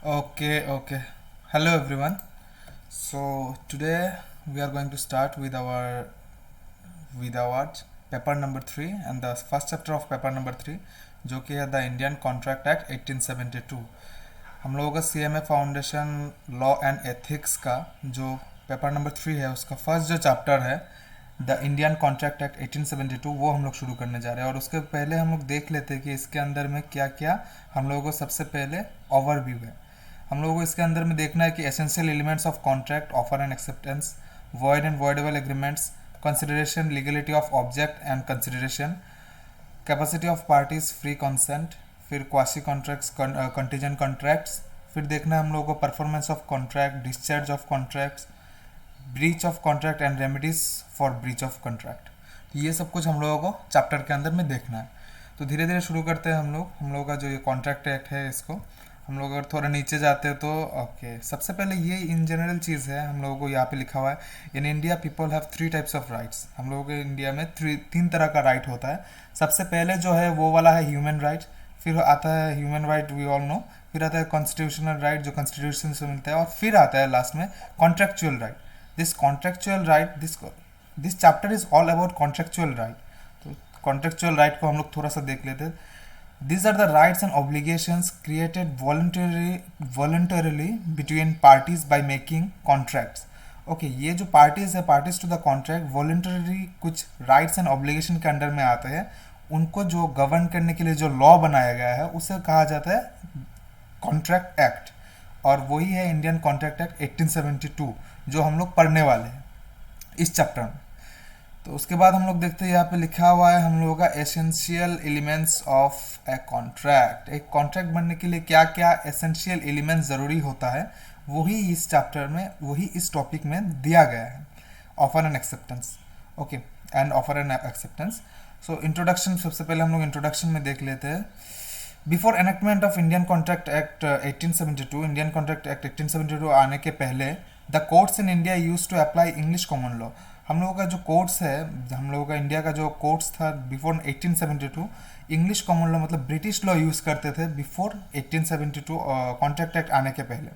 Okay. Hello everyone. So today we are going to start with our paper number 3 and the first chapter of paper number 3 जो कि है the Indian contract act 1872। हम लोगों का CMA foundation law and ethics का जो paper number 3 है उसका फर्स्ट जो चैप्टर है द इंडियन कॉन्ट्रैक्ट एक्ट 1872 वो हम लोग शुरू करने जा रहे हैं। और उसके पहले हम लोग देख लेते हैं कि इसके अंदर में क्या क्या हम लोगों को सबसे पहले ओवरव्यू है। हम लोगों को इसके अंदर में देखना है कि essential elements of contract, offer and acceptance, void and voidable agreements, consideration, legality of object and consideration, capacity of parties, free consent, फिर क्वासी कॉन्ट्रैक्ट्स, कंटीजेंट कॉन्ट्रैक्ट्स, फिर देखना है हम लोगों को performance of contract, discharge of contracts, breach of contract and remedies for breach of contract. तो ये सब कुछ हम लोगों को चैप्टर के अंदर में देखना है। तो धीरे धीरे शुरू करते हैं हम लोग का जो ये कॉन्ट्रैक्ट एक्ट है इसको हम लोग अगर थोड़ा नीचे जाते हैं तो ओके सबसे पहले ये इन जनरल चीज़ है। हम लोगों को यहाँ पे लिखा हुआ है in India people have 3 types of rights. हम लोगों के इंडिया में तीन तरह का राइट होता है। सबसे पहले जो है वो वाला है ह्यूमन राइट, फिर आता है human right we all know, फिर आता है कॉन्स्टिट्यूशनल राइट जो कॉन्स्टिट्यूशन से मिलता है, और फिर आता है लास्ट में contractual right. This contractual right this chapter is all about contractual right. तो कॉन्ट्रेक्चुअल राइट को हम लोग थोड़ा सा देख लेते हैं। These are the rights and obligations created voluntarily between parties by making contracts. Okay ये जो पार्टीज है, parties to the contract voluntary कुछ राइट्स एंड ऑब्लिगेशन के अंडर में आते हैं। उनको जो गवर्न करने के लिए जो लॉ बनाया गया है उसे कहा जाता है कॉन्ट्रैक्ट एक्ट, और वही है इंडियन कॉन्ट्रैक्ट एक्ट 1872 जो हम लोग पढ़ने वाले हैं इस चैप्टर में। तो उसके बाद हम लोग देखते हैं यहाँ पे लिखा हुआ है हम लोगों का essential elements of a contract. एक कॉन्ट्रैक्ट बनने के लिए क्या क्या एसेंशियल एलिमेंट्स ज़रूरी होता है वही इस चैप्टर में, वही इस टॉपिक में दिया गया है। Offer and acceptance, okay, and offer and acceptance. So introduction, सबसे पहले हम लोग इंट्रोडक्शन में देख लेते हैं। Before enactment of Indian contract act 1872, Indian contract act 1872 आने के पहले the courts in India use to apply English common law. हम लोगों का जो कोर्ट्स है, हम लोगों का इंडिया का जो कोर्ट्स था बिफोर 1872 इंग्लिश कॉमन लॉ मतलब ब्रिटिश लॉ यूज़ करते थे बिफोर 1872 कॉन्ट्रैक्ट एक्ट आने के पहले।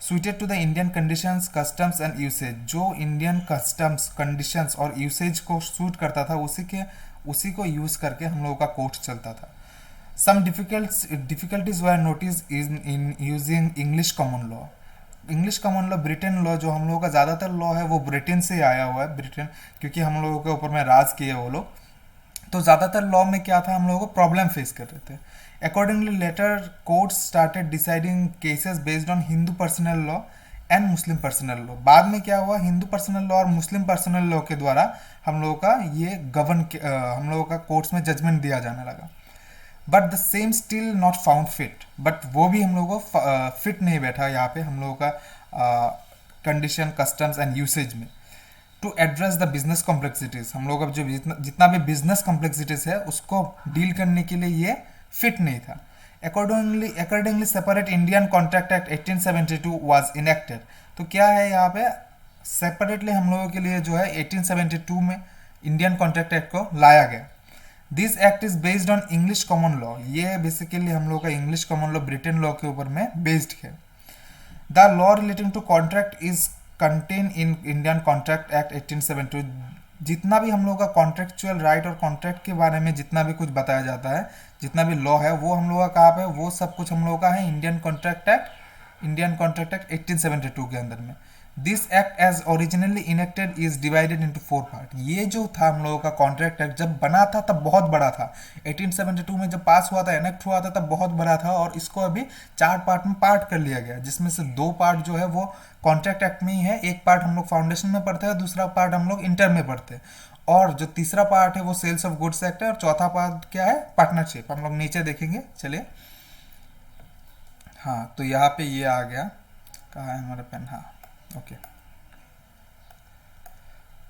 Suited to the Indian conditions, customs and usage, जो इंडियन कस्टम्स, कंडीशंस और यूसेज को सूट करता था उसी को यूज़ करके हम लोगों का कोर्ट चलता था। Some difficulties were notice in using English common law. English common law, Britain law, जो हम लोगों का ज़्यादातर लॉ है वो ब्रिटेन से आया हुआ है। ब्रिटेन क्योंकि हम लोगों के ऊपर में राज किए वो लोग, तो ज़्यादातर लॉ में क्या था हम लोगों को प्रॉब्लम फेस कर रहे थे। Accordingly later court started deciding cases based on Hindu personal law and Muslim personal law. बाद में क्या हुआ, हिंदू पर्सनल लॉ और मुस्लिम पर्सनल लॉ के द्वारा हम लोगों का ये हम लोगों का कोर्ट्स में जजमेंट दिया जाने लगा। But the same still not found fit, but वो भी हम लोगों को फिट नहीं बैठा यहाँ पे हम लोगों का कंडीशन, कस्टम्स एंड यूसेज में। To address the business complexities, हम लोगों का जो जितना भी बिजनेस कॉम्प्लेक्सिटीज है उसको डील करने के लिए ये फिट नहीं था। Accordingly separate Indian contract act 1872 was enacted. तो क्या है यहाँ पे, सेपरेटली हम लोगों के लिए जो है 1872 में इंडियन कॉन्ट्रैक्ट एक्ट को लाया गया। This act is based on English common law, ये है बेसिकली हम लोग का English common law Britain law के ऊपर में बेस्ड है। The law relating to contract is contain in Indian contract act 1872। जितना भी हम लोग का कॉन्ट्रेक्चुअल राइट और कॉन्ट्रैक्ट के बारे में जितना भी कुछ बताया जाता है, जितना भी लॉ है वो हम लोग का कहाँ पे, वो सब कुछ हम लोग का है इंडियन कॉन्ट्रैक्ट एक्ट 1872 के अंदर में। This act as originally enacted is divided into 4 part. ये जो था हम लोगों का कॉन्ट्रैक्ट एक्ट जब बना था तब बहुत बड़ा था। 1872 में जब पास हुआ था, एनेक्ट हुआ था, तब बहुत बड़ा था, और इसको अभी 4 पार्ट में पार्ट कर लिया गया, जिसमें से 2 पार्ट जो है वो कॉन्ट्रैक्ट एक्ट में ही है। एक पार्ट हम लोग फाउंडेशन में पढ़ते हैं, दूसरा पार्ट हम लोग इंटर में पढ़ते हैं, और जो तीसरा पार्ट है वो सेल्स ऑफ गुड्स एक्ट है, और चौथा पार्ट क्या है, पार्टनरशिप। हम लोग नीचे देखेंगे, चलिए। हाँ, तो यहाँ पे ये आ गया, कहाँ है हमारा पेन, हाँ ओके।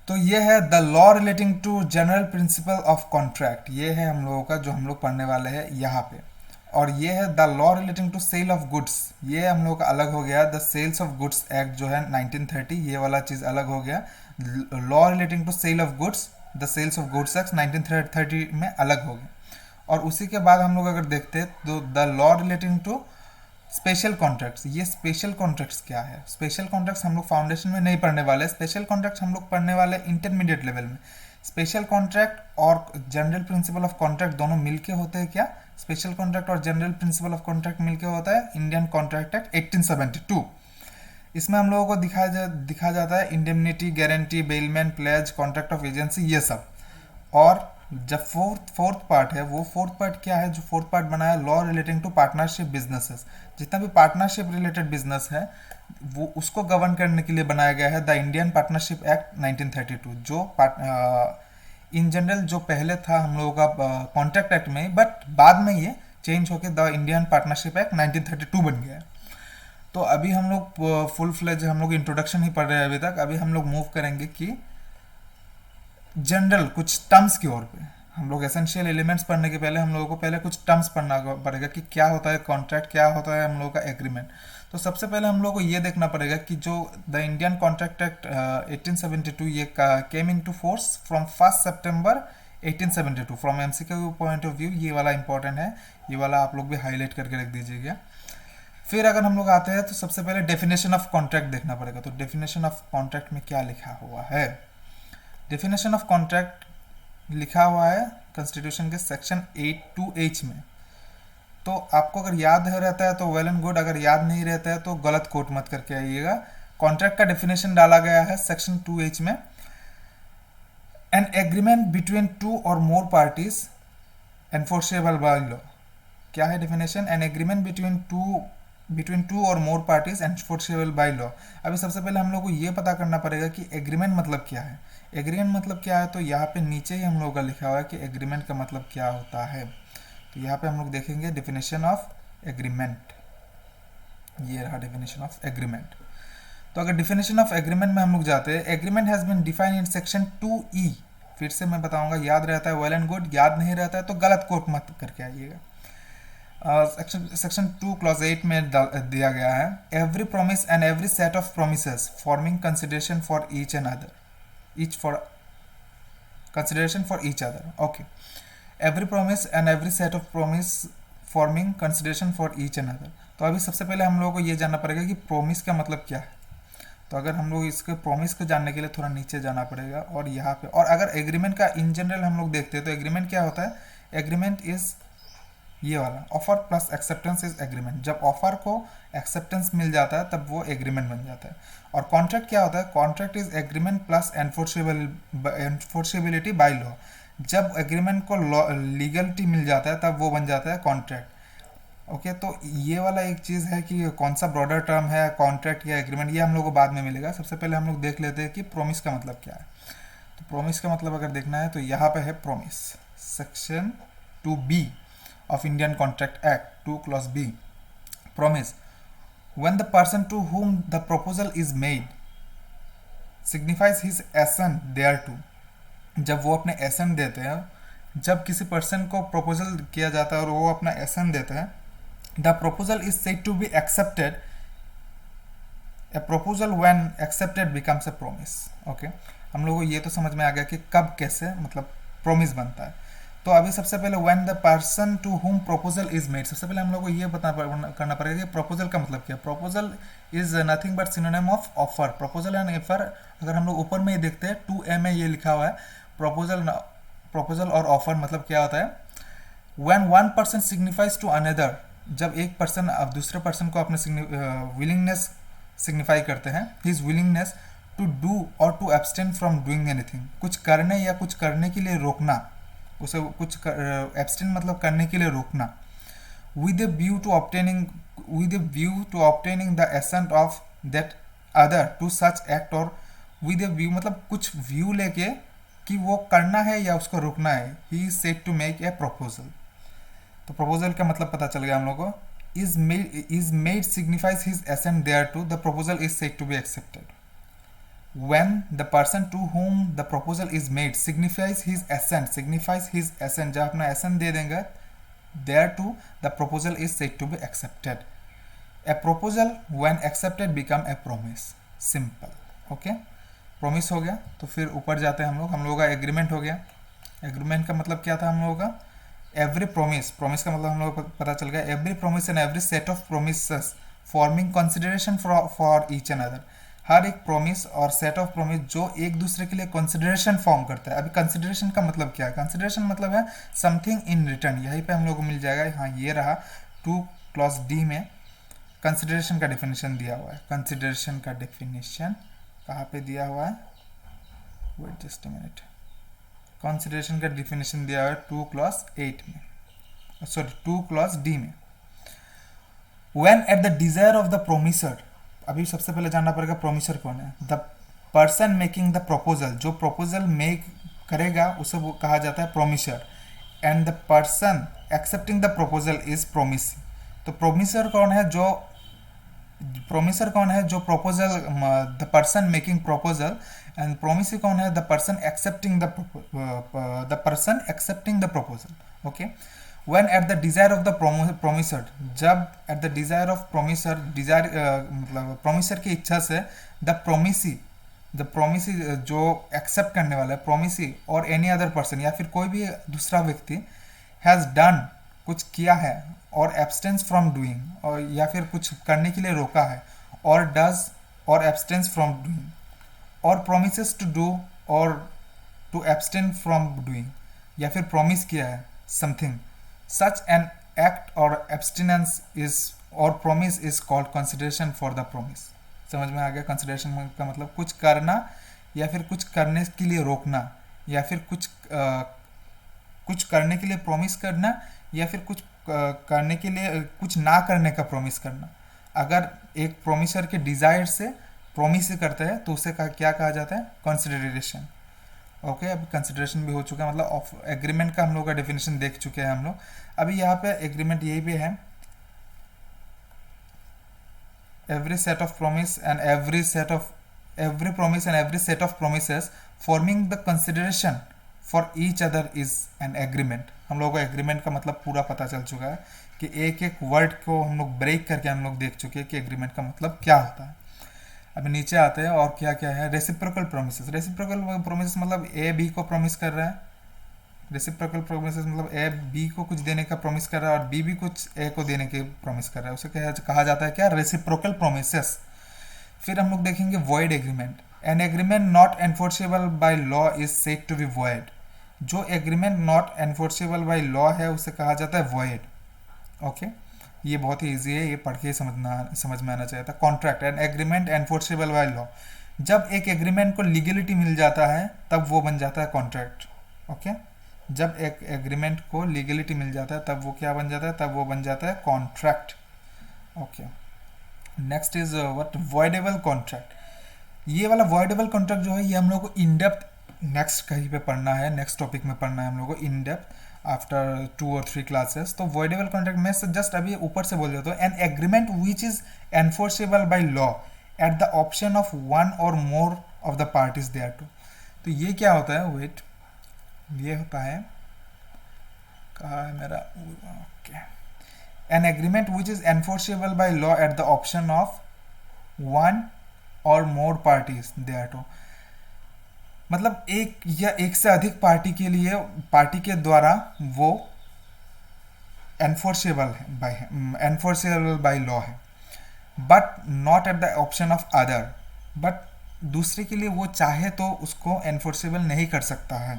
तो ये है the law relating to general principle of contract, ये है हम लोगों का जो हम लोग पढ़ने वाले हैं यहाँ पे। और ये है the law relating to sale of goods, ये हम लोग का अलग हो गया। The sales of goods act जो है 1930, ये वाला चीज़ अलग हो गया। Law relating to sale of goods, the sales of goods act 1930 में अलग हो गया। और उसी के बाद हम लोग अगर देखते हैं तो the law relating to special contracts, ये स्पेशल कॉन्ट्रैक्ट्स क्या है? स्पेशल कॉन्ट्रैक्ट्स हम लोग फाउंडेशन में नहीं पढ़ने वाले, स्पेशल कॉन्ट्रैक्ट्स हम लोग पढ़ने वाले इंटरमीडिएट लेवल में। स्पेशल कॉन्ट्रैक्ट और जनरल प्रिंसिपल ऑफ कॉन्ट्रैक्ट दोनों मिलके होते हैं क्या? स्पेशल कॉन्ट्रैक्ट और जनरल प्रिंसिपल ऑफ कॉन्ट्रैक्ट मिलके होता है इंडियन कॉन्ट्रैक्ट एक्ट 1872। इसमें हम लोगों को दिखा जाता है indemnity, guarantee, bailment, pledge, contract of agency, ये सब। और जब फोर्थ पार्ट है, वो फोर्थ पार्ट क्या है? जो फोर्थ पार्ट बनाया, law relating to partnership businesses. जितना भी पार्टनरशिप रिलेटेड बिजनेस है वो उसको गवर्न करने के लिए बनाया गया है द इंडियन पार्टनरशिप एक्ट 1932, जो इन जनरल जो पहले था हम लोगों का कॉन्ट्रैक्ट एक्ट में, बट बाद में ये चेंज होकर द इंडियन पार्टनरशिप एक्ट 1932 बन गया है। तो अभी हम लोग फुल फ्लेज हम लोग इंट्रोडक्शन ही पढ़ रहे हैं अभी तक। अभी हम लोग मूव करेंगे कि जनरल कुछ टर्म्स की ओर पे। हम लोग एसेंशियल एलिमेंट्स पढ़ने के पहले हम लोगों को पहले कुछ टर्म्स पढ़ना पड़ेगा कि क्या होता है कॉन्ट्रैक्ट, क्या होता है हम लोगों का एग्रीमेंट। तो सबसे पहले हम लोग को ये देखना पड़ेगा कि जो द इंडियन कॉन्ट्रैक्ट एक्ट 1872 ये came into force from 1 सितंबर 1872। From MCQ point of view ये वाला इंपॉर्टेंट है, ये वाला आप लोग भी हाईलाइट करके रख दीजिएगा। फिर अगर हम लोग आते हैं तो सबसे पहले डेफिनेशन ऑफ कॉन्ट्रैक्ट देखना पड़ेगा। तो डेफिनेशन ऑफ कॉन्ट्रैक्ट में क्या लिखा हुआ है? डेफिनेशन ऑफ कॉन्ट्रैक्ट लिखा हुआ है कॉन्स्टिट्यूशन के सेक्शन 8(2)(h) में। तो आपको अगर याद रहता है तो वेल एंड गुड, अगर याद नहीं रहता है तो गलत कोट मत करके आइएगा। कॉन्ट्रैक्ट का डेफिनेशन डाला गया है सेक्शन 2(h) में। एन एग्रीमेंट बिटवीन टू और more parties enforceable by law. क्या है definition? An agreement between two और more parties enforceable by law. अभी सबसे पहले हम लोग को ये पता करना पड़ेगा कि एग्रीमेंट मतलब क्या है। एग्रीमेंट मतलब क्या है? तो यहाँ पे नीचे ही हम लोगों का लिखा हुआ है कि एग्रीमेंट का मतलब क्या होता है। तो यहाँ पे हम लोग देखेंगे डेफिनेशन ऑफ एग्रीमेंट। ये रहा डेफिनेशन ऑफ एग्रीमेंट। तो अगर डेफिनेशन ऑफ एग्रीमेंट में हम लोग जाते हैं, agreement has been defined in section 2(e). फिर से मैं बताऊंगा, याद रहता है वेल एंड गुड, याद नहीं रहता है तो गलत कोट मत करके आइएगा। सेक्शन 2 क्लॉज 8 में दिया गया है, every promise and every set of promises forming consideration for each and other, consideration for each other. Okay, every promise and every set of promise forming consideration for each and other. तो अभी सबसे पहले हम लोगों को ये जानना पड़ेगा कि प्रोमिस का मतलब क्या है। तो अगर हम लोग इसके प्रोमिस को जानने के लिए थोड़ा नीचे जाना पड़ेगा और यहाँ पे, और अगर एग्रीमेंट का इन जनरल हम लोग देखते हैं तो एग्रीमेंट क्या होता है? एग्रीमेंट इज ये वाला, offer plus acceptance is agreement. जब ऑफर को एक्सेप्टेंस मिल जाता है तब वो एग्रीमेंट बन जाता है। और कॉन्ट्रैक्ट क्या होता है? Contract is agreement plus enforceability by law. जब एग्रीमेंट को लीगलिटी मिल जाता है तब वो बन जाता है कॉन्ट्रैक्ट। ओके, तो ये वाला एक चीज़ है कि कौन सा ब्रॉडर टर्म है, कॉन्ट्रैक्ट या एग्रीमेंट, ये हम लोग को बाद में मिलेगा। सबसे पहले हम लोग देख लेते हैं कि प्रोमिस का मतलब क्या है। तो प्रोमिस का मतलब अगर देखना है तो यहाँ पे है promise, section 2(b) of Indian Contract Act 2 clause B. Promise: when the person to whom the proposal is made signifies his assent thereto. जब वो अपने assent देते हैं, जब किसी पर्सन को प्रपोजल किया जाता है और वो अपना assent देते हैं, the proposal is said to be accepted. A proposal when accepted becomes a promise. Okay, हम लोगों को ये तो समझ में आ गया कि कब कैसे मतलब प्रोमिस बनता है। तो अभी सबसे पहले when the person to whom proposal is made, सबसे पहले हम लोग को ये करना पड़ेगा कि प्रपोजल का मतलब क्या है। Proposal is nothing but synonym of offer. Proposal and offer अगर हम लोग ऊपर में ही देखते हैं 2(a) में ये लिखा हुआ है, प्रपोजल और ऑफर मतलब क्या होता है? When one person signifies to another, जब एक पर्सन अब दूसरे पर्सन को अपने विलिंगनेस सिग्निफाई करते हैं, हिज विलिंगनेस टू डू और to abstain from doing anything, कुछ करने या कुछ करने के लिए रोकना, उसे कुछ एब्सटेन मतलब करने के लिए रोकना। with a view to obtaining the assent of that other to such act, और with a view मतलब कुछ व्यू लेके कि वो करना है या उसको रोकना है। he is said to make a proposal। तो proposal का मतलब पता चल गया हम लोग को। is made signifies his assent thereto, the proposal is said to be accepted। when the person to whom the proposal is made signifies his assent, जब अपना assent दे देंगे thereto, the proposal is said to be accepted। a proposal when accepted become a promise। simple। okay, promise हो गया। तो फिर ऊपर जाते हैं हम लोग का एग्रीमेंट हो गया। एग्रीमेंट का मतलब क्या था हम लोगों का? एवरी प्रोमिस, प्रोमिस का मतलब हम लोग को पता चल गया, every promise and every set of promises forming consideration for each and other, हर एक प्रोमिस और सेट ऑफ प्रोमिस जो एक दूसरे के लिए कंसिडरेशन फॉर्म करता है। अभी कंसिडरेशन का मतलब क्या है? कंसिडरेशन मतलब है समथिंग इन रिटर्न। यहीं पे हम लोग को मिल जाएगा, हाँ ये रहा 2 क्लॉज डी में कंसिडरेशन का डेफिनेशन दिया हुआ है। कंसिडरेशन का डेफिनेशन कहाँ पे दिया हुआ है? Wait just a minute. Consideration का डेफिनेशन दिया हुआ है 2 क्लॉज 8 में, सॉरी 2 क्लॉज डी में। When at the desire of the promisor, अभी सबसे पहले जानना पड़ेगा प्रोमिसर कौन है। The person making the proposal, जो प्रपोजल मेक करेगा उसे वो कहा जाता है promisor. And the person accepting the proposal is promisee. तो प्रोमिसर कौन है? जो प्रोमिसर कौन है? जो proposal, the person making proposal. And promisee कौन है? The person accepting the proposal. Okay. when at the desire of the promiser, जब at the desire of promiser, desire मतलब promiser की इच्छा से the promisee जो accept करने वाला है, promisee और any other person या फिर कोई भी दूसरा व्यक्ति has done, कुछ किया है, और abstains from doing, और या फिर कुछ करने के लिए रोका है, और does और abstains from doing, और promises to do और to abstain from doing, या फिर promise किया है something, such an act or abstinence is or promise is called consideration for the promise। समझ में आ गया? consideration का मतलब कुछ करना या फिर कुछ करने के लिए रोकना, या फिर कुछ करने के लिए प्रॉमिस करना, या फिर कुछ करने के लिए कुछ ना करने का प्रॉमिस करना। अगर एक प्रोमिसर के डिजायर से प्रॉमिस करता है तो उसे क्या कहा जाता है? कंसिडरेशन। ओके, अभी कंसिडरेशन भी हो चुका है, मतलब एग्रीमेंट का हम लोग का डेफिनेशन देख चुके हैं हम लोग। अभी यहाँ पे एग्रीमेंट यही भी है, every set of promise and every promise and every set of promises forming the consideration for each other is an agreement. हम लोगों को एग्रीमेंट का मतलब पूरा पता चल चुका है कि एक एक वर्ड को हम लोग ब्रेक करके हम लोग देख चुके हैं कि एग्रीमेंट का मतलब क्या होता है। अभी नीचे आते हैं और क्या क्या है। Reciprocal promises. रेसिप्रोकल प्रोमिस मतलब ए बी को प्रॉमिस कर रहा है। रेसिप्रोकल प्रोमिसेस मतलब ए बी को कुछ देने का प्रॉमिस कर रहा है और बी भी कुछ ए को देने के प्रॉमिस कर रहा है, उसे कहा जाता है क्या? Reciprocal promises. फिर हम लोग देखेंगे void agreement. An agreement not enforceable by law is said to be void. जो agreement not enforceable by law है उसे कहा जाता है वॉइड। ओके, ये बहुत ही ईजी है, ये पढ़ के समझ में आना चाहिए था। Contract and agreement enforceable by law. जब एक एग्रीमेंट को लीगलिटी मिल जाता है तब वो बन जाता है कॉन्ट्रैक्ट। ओके, जब एक एग्रीमेंट को लीगलिटी मिल जाता है तब वो क्या बन जाता है? तब वो बन जाता है contract. Okay, next is what? Voidable contract. ये वाला वॉइडेबल कॉन्ट्रैक्ट जो है ये हम लोग को इन डेप्थ नेक्स्ट कहीं पे पढ़ना है, नेक्स्ट टॉपिक में पढ़ना है हम लोग को इन डेप्थ आफ्टर 2 और 3 क्लासेस। तो वॉइडेबल कॉन्ट्रैक्ट में जस्ट अभी ऊपर से बोल देता हूँ, an agreement which is enforceable by law at the option of one or more of the parties thereto. तो ये क्या होता है? वेट, ये होता है, कहाँ है मेरा? Okay, N agreement which is enforceable by law at the option of one or more parties there to. मतलब एक या एक से अधिक पार्टी के लिए, पार्टी के द्वारा वो एनफोर्सेबल बाय लॉ है, but not at the option of other. But दूसरे के लिए वो चाहे तो उसको एनफोर्सेबल नहीं कर सकता है।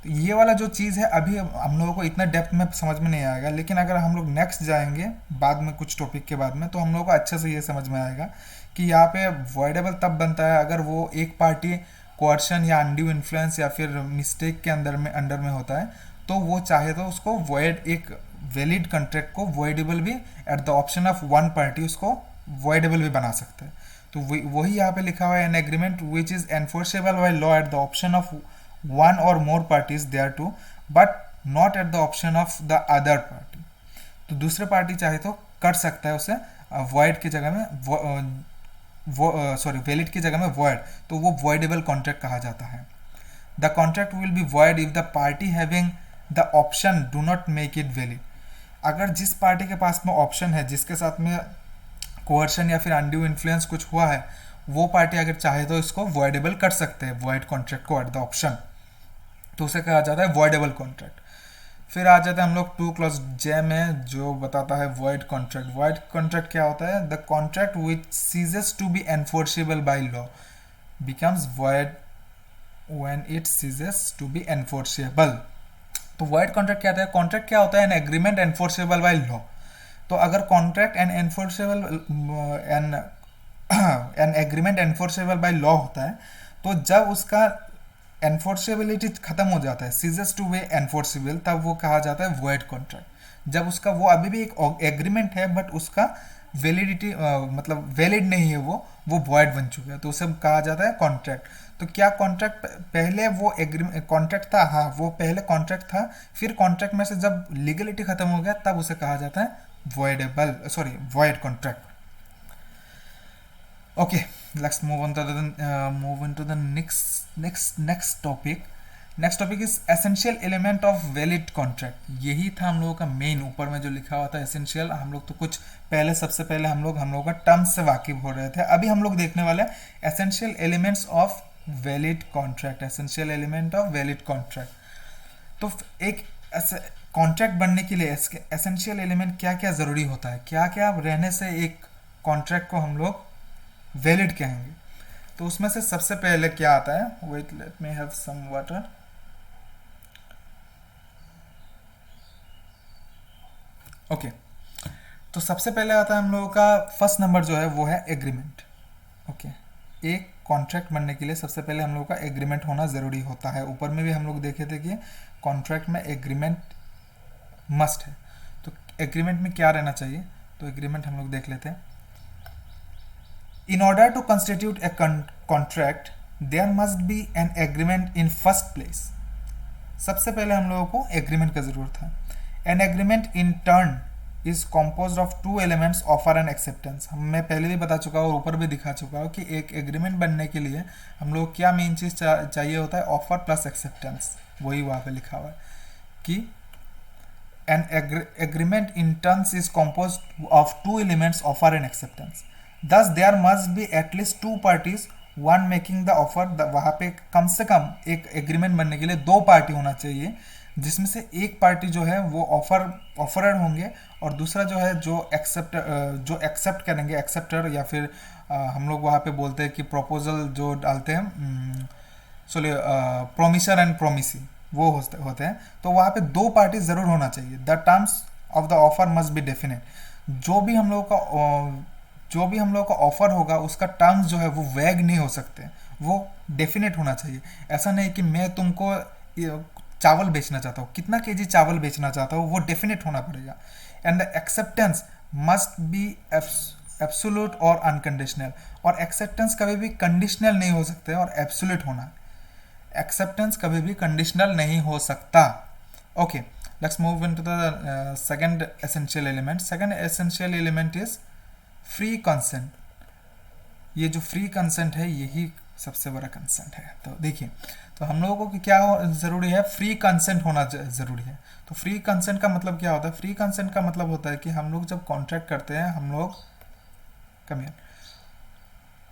तो ये वाला जो चीज़ है अभी हम लोगों को इतना डेप्थ में समझ में नहीं आएगा, लेकिन अगर हम लोग नेक्स्ट जाएंगे बाद में कुछ टॉपिक के बाद में तो हम लोगों को अच्छे से ये समझ में आएगा कि यहाँ पे वॉइडेबल तब बनता है अगर वो एक पार्टी कोअर्शन या अनड्यू इन्फ्लुएंस या फिर मिस्टेक के अंडर में होता है, तो वो चाहे तो उसको वॉइड, एक वैलिड कॉन्ट्रैक्ट को वॉइडेबल भी eight the option of one party उसको वॉइडेबल भी बना सकते हैं। तो वही यहाँ पे लिखा हुआ है, an agreement which is enforceable by law at the option of one or more parties thereto, but not at the option of the other party. तो दूसरे पार्टी चाहे तो कर सकता है उसे वॉइड की जगह में वैलिड की जगह में वॉइड, तो वो वॉइडेबल कॉन्ट्रैक्ट कहा जाता है। The contract will be void if the party having the option do not make it valid. अगर जिस पार्टी के पास में ऑप्शन है, जिसके साथ में कोअर्शन या फिर अनड्यू इन्फ्लुएंस कुछ हुआ है, वो पार्टी अगर चाहे तो इसको वॉइडेबल कर सकते हैं, वॉइड कॉन्ट्रैक्ट को एट द ऑप्शन, तो उसे कहा जाता है वॉइडेबल कॉन्ट्रैक्ट। फिर आ जाते हैं हम लोग 2 क्लॉज जे में, जो बताता है वॉइड कॉन्ट्रैक्ट। वॉइड कॉन्ट्रैक्ट क्या होता है? The contract which ceases to be enforceable by law becomes void when it ceases to be enforceable. तो वॉइड कॉन्ट्रैक्ट क्या होता है? कॉन्ट्रैक्ट क्या होता है? An agreement enforceable by law. तो अगर contract and enforceable an an agreement enforceable by law होता है, तो जब उसका एनफोर्सेबिलिटी खत्म हो जाता है, सीजेस टू बी एनफोर्सेबल, तब वो कहा जाता है वॉइड कॉन्ट्रैक्ट। जब उसका वो अभी भी एक एग्रीमेंट है बट उसका वैलिडिटी मतलब वैलिड नहीं है, वो वॉइड बन चुका है, तो उसे कहा जाता है कॉन्ट्रैक्ट। तो क्या कॉन्ट्रैक्ट पहले वो एग्रीमेंट कॉन्ट्रैक्ट था? हाँ, वो पहले कॉन्ट्रैक्ट था, फिर कॉन्ट्रैक्ट में से जब लीगलिटी खत्म हो गया तब उसे कहा जाता है voidable, sorry, void contract. Okay, let's move on to the next topic. Next topic is essential element of valid contract. यही था हम लोगों का मेन, ऊपर में जो लिखा हुआ था एसेंशियल। हम लोग तो कुछ पहले, सबसे पहले हम लोग का टर्म्स से वाकिफ हो रहे थे। अभी हम लोग देखने वाले हैं essential elements of valid contract. Essential element of valid contract. तो एक कॉन्ट्रैक्ट बनने के लिए एसेंशियल एलिमेंट क्या क्या ज़रूरी होता है, क्या क्या रहने से एक कॉन्ट्रैक्ट को हम लोग वैलिड कहेंगे। तो उसमें से सबसे पहले क्या आता है? Wait, let me have some water. Okay, तो सबसे पहले आता है हम लोगों का फर्स्ट नंबर जो है वो है एग्रीमेंट। ओके, एक कॉन्ट्रैक्ट बनने के लिए सबसे पहले हम लोगों का एग्रीमेंट होना ज़रूरी होता है। ऊपर में भी हम लोग देखे थे कि कॉन्ट्रैक्ट में एग्रीमेंट मस्ट है। तो एग्रीमेंट में क्या रहना चाहिए? तो एग्रीमेंट हम लोग देख लेते हैं। In order to constitute a contract there must be an agreement in first place. सबसे पहले हम लोगों को एग्रीमेंट का ज़रूरत है। An agreement in turn is compose of two elements, offer and acceptance. मैं पहले भी बता चुका हूँ और ऊपर भी दिखा चुका हूँ कि एक एग्रीमेंट बनने के लिए हम लोग क्या मेन चीज़ चाहिए होता है? Offer plus acceptance. वही वहाँ पे लिखा हुआ है कि an agreement in terms is composed of two elements, offer and acceptance. Thus there must be at least two parties, one making the offer. वहाँ पे कम से कम एक एग्रीमेंट बनने के लिए दो पार्टी होना चाहिए, जिसमें से एक पार्टी जो है वो ऑफरर होंगे और दूसरा जो है जो एक्सेप्ट करेंगे, एक्सेप्टर, या फिर हम लोग वहाँ पे बोलते हैं कि प्रपोजल जो डालते हैं, प्रोमिसर एंड प्रोमिसी, वो होते हैं। तो वहाँ पे दो पार्टी ज़रूर होना चाहिए। The terms of the offer must be definite. जो भी हम लोग का ऑफर होगा उसका टर्म्स जो है वो वैग नहीं हो सकते, वो डेफिनेट होना चाहिए। ऐसा नहीं कि मैं तुमको चावल बेचना चाहता हूँ, कितना केजी चावल बेचना चाहता हूँ, वो डेफिनेट होना पड़ेगा। And the acceptance must be absolute और अनकंडीशनल। और एक्सेप्टेंस कभी भी कंडीशनल नहीं हो सकते और एब्सोल्यूट होना। एक्सेप्टेंस कभी भी कंडीशनल नहीं हो सकता। Okay, let's move into the second essential element. Second essential element is free consent. ये जो फ्री कंसेंट है यही सबसे बड़ा कंसेंट है। तो देखिए, तो हम लोगों को क्या ज़रूरी है? फ्री कंसेंट होना ज़रूरी है। तो फ्री कंसेंट का मतलब क्या होता है? फ्री कंसेंट का मतलब होता है कि हम लोग जब कॉन्ट्रैक्ट करते हैं, हम लोग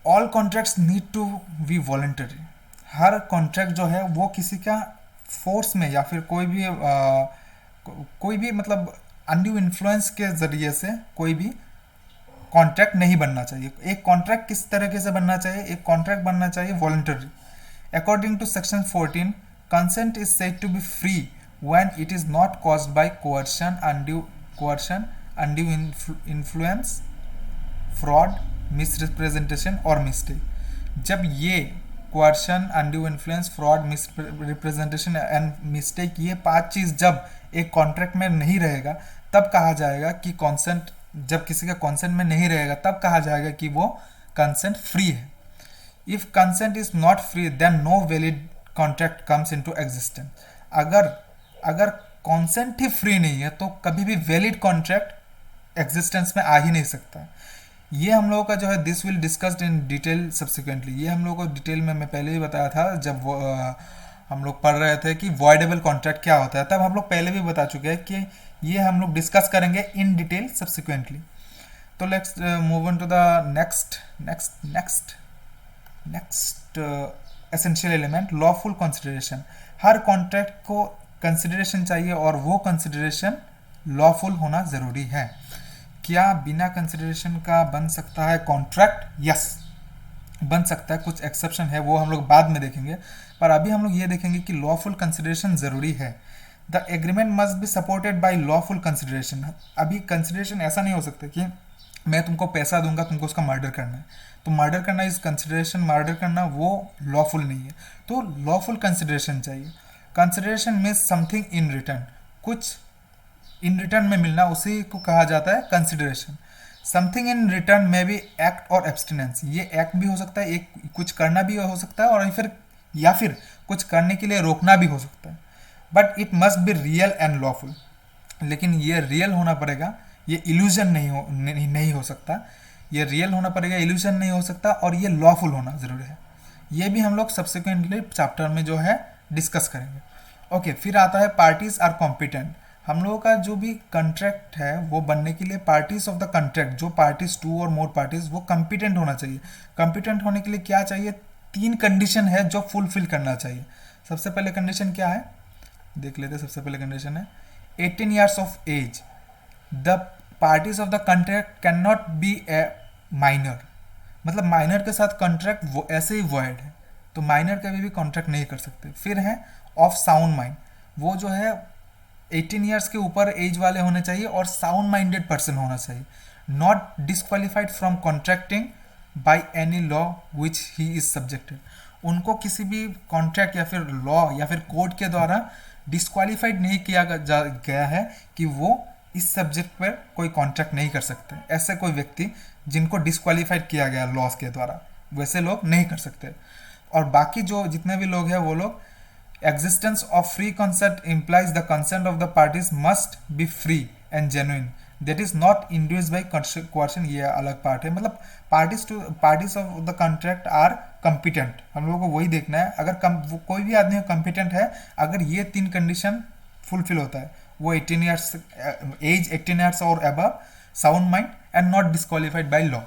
all contracts need to be voluntary. हर कॉन्ट्रैक्ट जो है वो किसी का फोर्स में या फिर कोई भी मतलब अनड्यू इन्फ्लुएंस के ज़रिए से कोई भी कॉन्ट्रैक्ट नहीं बनना चाहिए। एक कॉन्ट्रैक्ट किस तरीके से बनना चाहिए? एक कॉन्ट्रैक्ट बनना चाहिए voluntary. According to section 14, consent is said to be free when it is not caused by coercion, undue influence, fraud, misrepresentation और मिस्टेक। जब ये coercion, undue influence, fraud, misrepresentation and mistake, ये 5 चीज़ जब एक कॉन्ट्रैक्ट में नहीं रहेगा तब कहा जाएगा कि कॉन्सेंट, जब किसी का कॉन्सेंट में नहीं रहेगा तब कहा जाएगा कि वो कंसेंट फ्री है। If consent is not free then no valid contract comes into existence. अगर कॉन्सेंट ही फ्री नहीं है तो कभी भी वैलिड कॉन्ट्रैक्ट एग्जिस्टेंस में आ ही नहीं सकता। ये हम लोगों का जो है this will discussed in detail subsequently. ये हम लोगों को डिटेल में मैं पहले ही बताया था जब हम लोग पढ़ रहे थे कि वॉइडेबल कॉन्ट्रैक्ट क्या होता है, तब हम लोग पहले भी बता चुके हैं कि ये हम लोग डिस्कस करेंगे इन डिटेल सब्सिक्वेंटली। तो let's move on to the next essential element, lawful consideration. हर कॉन्ट्रैक्ट को कंसिडरेशन चाहिए और वो कंसिडरेशन लॉफुल होना ज़रूरी है। क्या बिना कंसिडरेशन का बन सकता है कॉन्ट्रैक्ट? यस, बन सकता है, कुछ एक्सेप्शन है, वो हम लोग बाद में देखेंगे। पर अभी हम लोग ये देखेंगे कि लॉफुल कंसिडरेशन ज़रूरी है। The agreement must be supported by lawful consideration. अभी कंसिडरेशन ऐसा नहीं हो सकता कि मैं तुमको पैसा दूंगा, तुमको उसका मर्डर करना है, तो मर्डर करना इज कंसिडरेशन, मर्डर करना वो लॉफुल नहीं है। तो लॉफुल कंसिडरेशन चाहिए। Consideration means something in return, कुछ इन रिटर्न में मिलना, उसी को कहा जाता है कंसिडरेशन। समथिंग इन रिटर्न में भी एक्ट और एब्सटिनेंस, ये एक्ट भी हो सकता है, एक कुछ करना भी हो सकता है, और फिर या फिर कुछ करने के लिए रोकना भी हो सकता है। But it must be real and lawful, लेकिन ये रियल होना पड़ेगा, ये इल्यूजन नहीं हो सकता। ये रियल होना पड़ेगा, इल्यूजन नहीं हो सकता, और ये लॉफुल होना ज़रूरी है। ये भी हम लोग सब्सिक्वेंटली चैप्टर में जो है डिस्कस करेंगे। ओके, फिर आता है पार्टीज आर कॉम्पिटेंट। हम लोगों का जो भी कॉन्ट्रैक्ट है वो बनने के लिए पार्टीज ऑफ द कॉन्ट्रैक्ट, जो पार्टीज, टू और मोर पार्टीज, वो कॉम्पिटेंट होना चाहिए। कॉम्पिटेंट होने के लिए क्या चाहिए? 3 कंडीशन है जो फुलफिल करना चाहिए। सबसे पहले कंडीशन क्या है, देख लेते हैं। सबसे पहले कंडीशन है 18 years of age. The parties of the contract can not be a minor, मतलब माइनर के साथ कॉन्ट्रैक्ट वो ऐसे ही वॉइड है, तो माइनर कभी भी कॉन्ट्रैक्ट नहीं कर सकते। फिर है ऑफ साउंड माइंड, वो जो है 18 ईयर्स के ऊपर एज वाले होने चाहिए और साउंड माइंडेड पर्सन होना चाहिए। Not disqualified from contracting by any law which he is subjected, उनको किसी भी कॉन्ट्रैक्ट या फिर लॉ या फिर कोर्ट के द्वारा डिस्क्वालिफाइड नहीं किया गया है कि वो इस सब्जेक्ट पर कोई कॉन्ट्रैक्ट नहीं कर सकते। ऐसे कोई व्यक्ति जिनको डिस्क्वालिफाइड किया गया लॉस के द्वारा, वैसे लोग नहीं कर सकते। और बाकी जो जितने भी लोग हैं वो लोग, existence of free consent implies the consent of the parties must be free and genuine, that is not induced by coercion, ये अलग पार्ट है। मतलब parties of the contract are competent, हम लोगों को वही देखना है। अगर कोई भी आदमी कॉम्पिटेंट है, अगर ये 3 कंडीशन फुलफिल होता है, वो 18 ईयर्स एज, 18 ईयर्स और above, sound mind and not disqualified by law.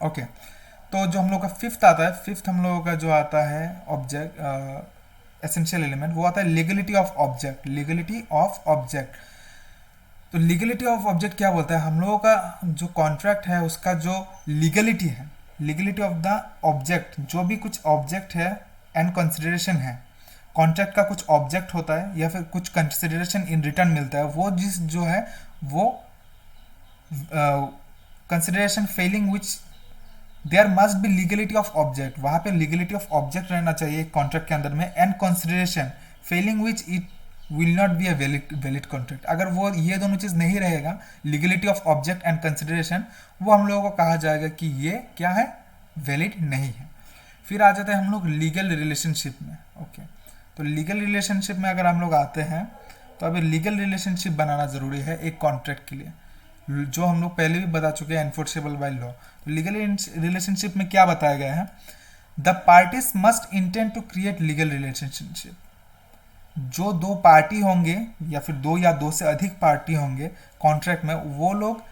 Okay, तो जो हम लोग का फिफ्थ आता है, फिफ्थ हम लोगों का जो आता है ऑब्जेक्ट एसेंशियल एलिमेंट, वो आता है legality of object. Legality of object, तो लीगलिटी ऑफ ऑब्जेक्ट क्या बोलता है? हम लोगों का जो कॉन्ट्रैक्ट है उसका जो लीगलिटी है, लीगलिटी ऑफ द ऑब्जेक्ट, जो भी कुछ ऑब्जेक्ट है एंड कंसिडरेशन है, कॉन्ट्रैक्ट का कुछ ऑब्जेक्ट होता है या फिर कुछ कंसिडरेशन इन रिटर्न मिलता है, वो जिस जो है वो consideration failing which there must be legality of object, वहाँ पे लीगलिटी ऑफ ऑब्जेक्ट रहना चाहिए कॉन्ट्रैक्ट के अंदर में, and consideration failing which it will not be a valid contract. अगर वो ये दोनों चीज़ नहीं रहेगा, legality of object and consideration, वो हम लोगों को कहा जाएगा कि ये क्या है, वैलिड नहीं है। फिर आ जाते हैं हम लोग लीगल रिलेशनशिप में। ओके, तो लीगल रिलेशनशिप में अगर हम लोग आते हैं, तो अभी लीगल रिलेशनशिप बनाना ज़रूरी है एक कॉन्ट्रैक्ट के लिए, जो हम लोग पहले भी बता चुके हैं, एनफोर्सेबल बाय लॉ। तो लीगल रिलेशनशिप में क्या बताया गया है? The parties must intend to create legal relationship. जो 2 पार्टी होंगे या फिर 2 या 2 से अधिक पार्टी होंगे कॉन्ट्रैक्ट में, वो लोग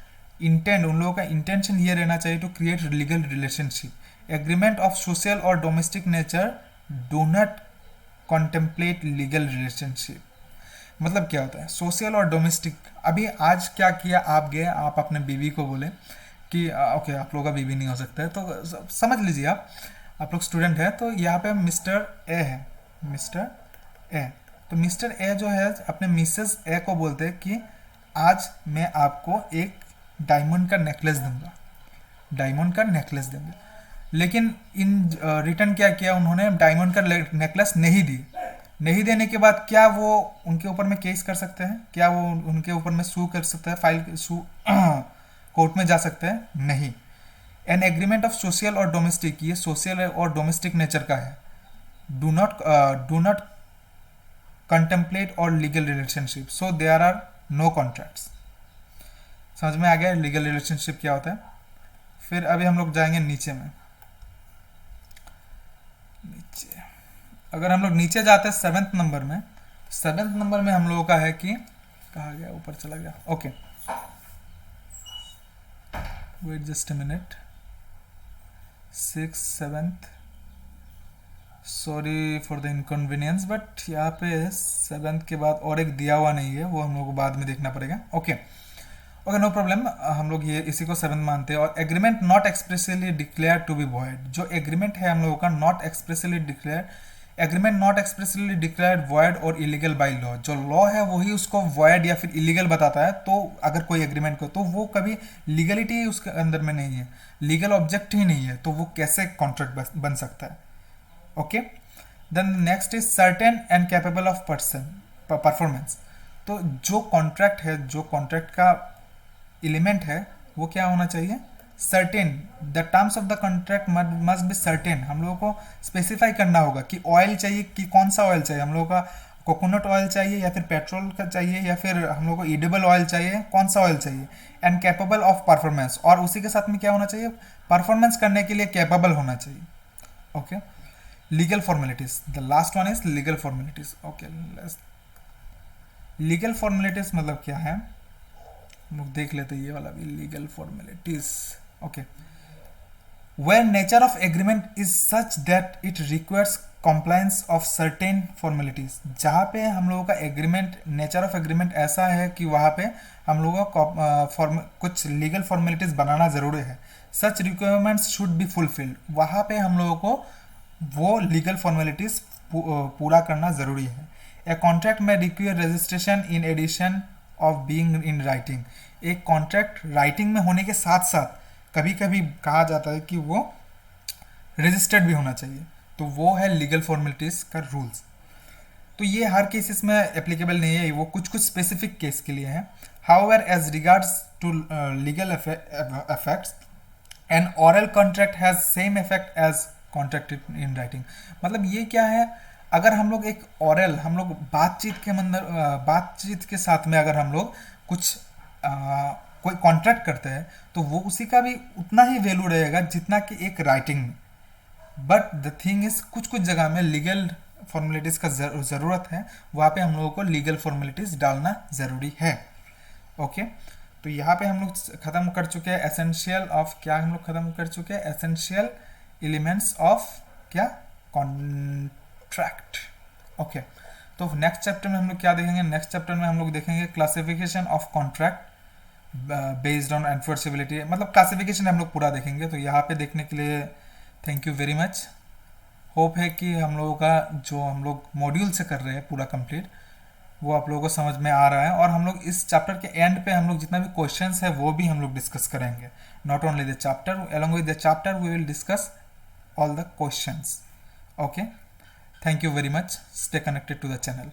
इंटेंड, उन लोगों का इंटेंशन ये रहना चाहिए to create legal relationship. Agreement of social और domestic nature do not contemplate legal relationship. मतलब क्या होता है सोशल और डोमेस्टिक? अभी आज क्या किया, आप गए, आप अपने बीवी को बोले कि ओके आप लोगों का बीवी नहीं हो सकता है, तो समझ लीजिए आप लोग स्टूडेंट हैं, तो यहाँ पे मिस्टर ए है, मिस्टर ए, तो मिस्टर ए जो है अपने मिसेस ए को बोलते हैं कि आज मैं आपको एक डायमंड का नेकलेस दूंगा, डायमंड का नेकलेस देंगे। लेकिन इन रिटर्न क्या किया उन्होंने, डायमंड का नेकलेस नहीं दी। नहीं देने के बाद क्या वो उनके ऊपर में केस कर सकते हैं? क्या वो उनके ऊपर में सू कर सकते हैं, फाइल सू कोर्ट में जा सकते हैं? नहीं। एन एग्रीमेंट ऑफ सोशल और डोमेस्टिक, ये सोशल और डोमेस्टिक नेचर का है। डू नॉट कंटेम्पलेट और legal relationship, so there are no contracts. समझ में आ गया लीगल रिलेशनशिप क्या होता है? फिर अभी हम लोग जाएंगे नीचे में। नीचे अगर हम लोग नीचे जाते हैं 7th नंबर में, 7th नंबर में हम लोगों का है कि कहा गया, ऊपर चला गया। Okay, wait just a minute. 6th 7th sorry for the inconvenience, but यहाँ पे सेवेंथ के बाद और एक दिया हुआ नहीं है, वो हम लोग को बाद में देखना पड़ेगा। ओके ओके, नो प्रॉब्लम, हम लोग ये इसी को सेवन मानते हैं। और agreement not expressly declare to be void, जो एग्रीमेंट है हम लोगों का not expressly declare, agreement not expressly declared void और इलीगल बाई लॉ, जो लॉ है वही उसको वॉइड या फिर इलीगल बताता है। तो अगर कोई एग्रीमेंट को, तो वो कभी लीगलिटी उसके अंदर में नहीं है, लीगल ऑब्जेक्ट ही नहीं है, तो वो कैसे कॉन्ट्रैक्ट बन सकता है। Okay, then next is certain and capable of person performance. तो जो कॉन्ट्रैक्ट है, जो कॉन्ट्रैक्ट का एलिमेंट है, वो क्या होना चाहिए, certain. The terms of the contract must be certain. हम लोगों को स्पेसिफाई करना होगा कि ऑयल चाहिए, कि कौन सा ऑयल चाहिए, हम लोगों का कोकोनट ऑयल चाहिए या फिर पेट्रोल का चाहिए या फिर हम लोगों को ईडेबल ऑयल चाहिए, कौन सा ऑयल चाहिए। एंड कैपेबल ऑफ परफॉर्मेंस, और उसी के साथ में क्या होना चाहिए, परफॉर्मेंस करने के लिए कैपेबल होना चाहिए। Okay, legal formalities, the last one is legal formalities. Okay, legal formalities मतलब क्या है, हम लोग देख लेते हैं ये वाला भी, legal formalities. Okay, where nature of agreement is such that it requires compliance of certain formalities, जहाँ पे हम लोगों का एग्रीमेंट, नेचर ऑफ एग्रीमेंट ऐसा है कि वहाँ पे हम लोगों को कुछ लीगल फॉर्मेलिटीज बनाना जरूरी है। सच रिक्वायरमेंट्स शुड बी फुलफिल्ड, वहाँ पे हम लोगों को वो लीगल फॉर्मेलिटीज पूरा करना जरूरी है। ए कॉन्ट्रैक्ट में require registration in addition of being in writing, एक कॉन्ट्रैक्ट राइटिंग में होने के साथ साथ कभी कभी कहा जाता है कि वो रजिस्टर्ड भी होना चाहिए, तो वो है लीगल फॉर्मेलिटीज का रूल्स। तो ये हर केसेस में एप्लीकेबल नहीं है, वो कुछ कुछ स्पेसिफिक केस के लिए है। However as regards to legal effects, an oral contract has same effect as contract in writing. मतलब ये क्या है, अगर हम लोग एक ऑरल, हम लोग बातचीत के साथ में अगर हम लोग कुछ कोई कॉन्ट्रैक्ट करते हैं, तो वो उसी का भी उतना ही वैल्यू रहेगा जितना कि एक राइटिंग में। बट द थिंग इज, कुछ कुछ जगह में लीगल फॉर्मेलिटीज का ज़रूरत है, वहाँ पे हम लोगों को लीगल फॉर्मेलिटीज डालना ज़रूरी है। ओके, तो यहाँ पे हम लोग ख़त्म कर चुके हैं एसेंशियल ऑफ, क्या हम लोग ख़त्म कर चुके हैं, एसेंशियल एलिमेंट्स ऑफ क्या, कॉन्ट्रैक्ट। ओके, तो नेक्स्ट चैप्टर में हम लोग क्या देखेंगे, नेक्स्ट चैप्टर में हम लोग देखेंगे classification of contract based on enforceability, मतलब क्लासिफिकेशन हम लोग पूरा देखेंगे। तो यहाँ पे देखने के लिए thank you very much. Hope है कि हम लोगों का जो हम लोग मॉड्यूल से कर रहे हैं पूरा कंप्लीट, वो आप लोगों को समझ में आ रहा है। और हम लोग इस चैप्टर के एंड पे हम लोग जितना भी क्वेश्चंस है वो भी हम लोग डिस्कस करेंगे। Not only the chapter, along with the chapter we will discuss all the questions. Okay, thank you very much, stay connected to the channel.